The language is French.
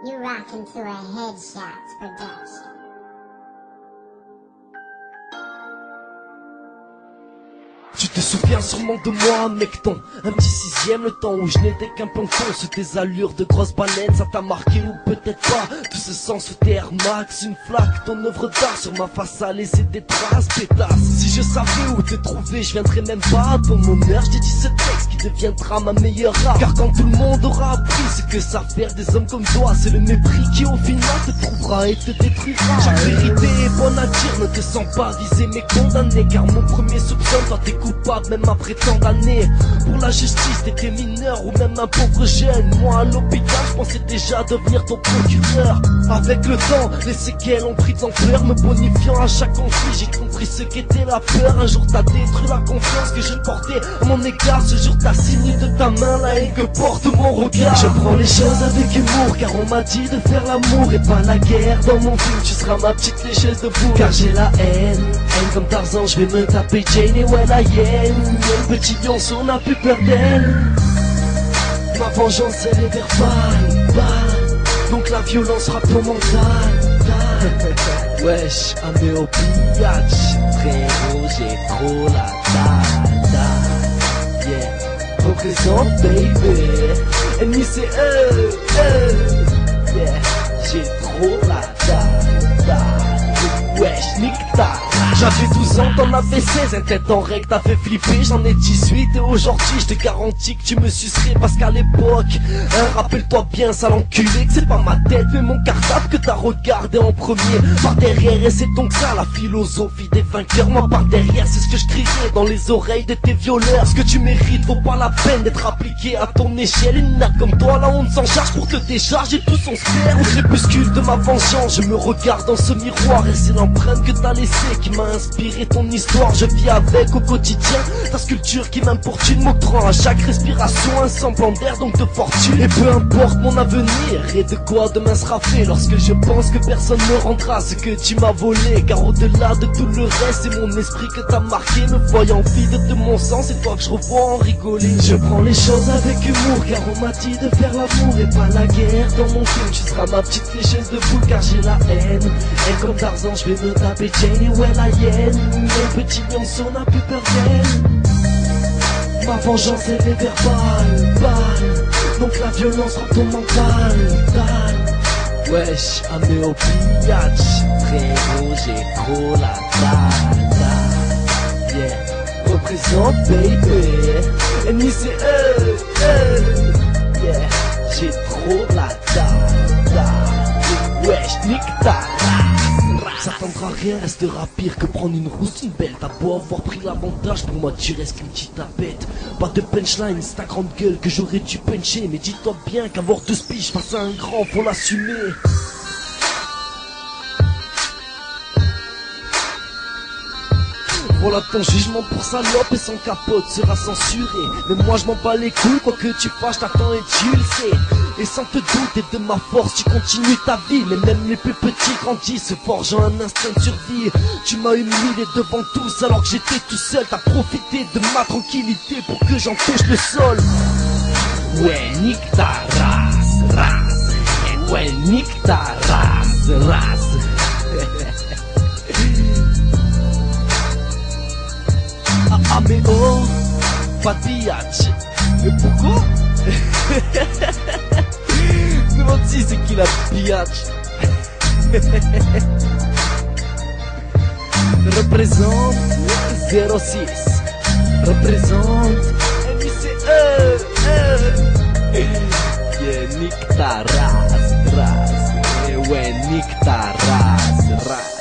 You rockin' to a Headshots production. Tu te souviens sûrement de moi, mec, ton un petit sixième, le temps où je n'étais qu'un plancton. Sous tes allures de grosse baleine, ça t'a marqué ou peut-être pas. Tout ce sang sous tes Air Max, une flaque, ton œuvre d'art sur ma face a laissé des traces, pétasse. Si je savais où te trouver, je viendrais même pas à ton honneur. Je t'ai dit ce texte qui deviendra ma meilleure art. Car quand tout le monde aura appris ce que ça fait des hommes comme toi, c'est le mépris qui au final te trouvera et te détruira. Chaque vérité est bonne à dire, ne te sens pas visé mais condamné. Car mon premier soupçon, toi t'es coupable même après tant d'années. Pour la justice t'étais mineur ou même un pauvre jeune. Moi à l'hôpital je pensais déjà devenir ton procureur. Avec le temps les séquelles ont pris de l'ampleur, me bonifiant à chaque conflit. J'ai compris ce qu'était la peur. Un jour t'as détruit la confiance que je portais à mon égard. Ce jour t'as signé de ta main la haine que porte mon regard. Je prends les choses avec humour car on m'a dit de faire l'amour et pas la guerre. Dans mon film tu seras ma petite lécheuse de boue. Car j'ai la haine comme Tarzan, je vais me taper Jane et ouais la hyène. Le petit lionceau n'a plus peur d'elle. Ma vengeance elle est verbale, balle. Donc la violence sera ton mental. Wesh, améo pillage. Frérot, j'ai trop la dalle. Yeah, représente baby. Ennemi c'est yeah, j'ai trop la dalle. Wesh, nique ta. J'avais 12 ans, t'en avais 16, un tête en règle t'as fait flipper. J'en ai 18 et aujourd'hui je te garantis que tu me sucerais. Parce qu'à l'époque, rappelle-toi bien sale enculé, que c'est pas ma tête mais mon cartable que t'as regardé en premier. Par derrière et c'est donc ça la philosophie des vainqueurs. Moi par derrière c'est ce que je criais dans les oreilles de tes violeurs. Ce que tu mérites vaut pas la peine d'être appliqué à ton échelle. Une merde comme toi la honte s'en charge pour te décharger tout son sphère. Au crépuscule de ma vengeance je me regarde dans ce miroir et c'est l'empreinte que t'as laissée qui m'a inspiré ton histoire. Je vis avec au quotidien ta sculpture qui m'importune, m'octroie à chaque respiration un semblant d'air donc de fortune. Et peu importe mon avenir et de quoi demain sera fait, lorsque je pense que personne ne rendra ce que tu m'as volé. Car au-delà de tout le reste c'est mon esprit que t'as marqué. Me voyant vide de mon sang c'est toi que je revois en rigoler. Je prends les choses avec humour car on m'a dit de faire l'amour et pas la guerre. Dans mon film tu seras ma petite flécheuse de boule car j'ai la haine. Et comme Tarzan je vais me taper Jane et ouais la hyène. Le petit lionceau n'a plus peur d'elle. Ma vengeance elle est verbale, balle. Donc la violence rend ton mental, dalle. Wesh, améo pillage. Frérot, j'ai trop la dalle. Yeah, représente baby. Ennemi c'est yeah, j'ai trop la dalle. Wesh, nique ta race. Ça tendra rien, restera pire que prendre une rousse, une belle. T'as beau avoir pris l'avantage, pour moi tu restes qu'une petite tapette. Pas de punchline, c'est ta grande gueule que j'aurais dû puncher. Mais dis-toi bien qu'avoir 2 piges face à un grand, faut l'assumer. Voilà ton jugement pour salope et son capote sera censuré. Mais moi je m'en bats les couilles, quoi que tu fasses, t'attends et tu le sais. Et sans te douter de ma force, tu continues ta vie. Mais même les plus petits grandissent, se forgeant un instinct de survie. Tu m'as humilié devant tous alors que j'étais tout seul. T'as profité de ma tranquillité pour que j'en touche le sol. Ouais, nique ta race, race. Ouais, nique ta race, race. Ah mais oh, pas de pillage. Mais pourquoi? Demande si c'est qui la pillage. Représente 06. Représente yeah, nique ta race, race. Ouais, nique ta race, race.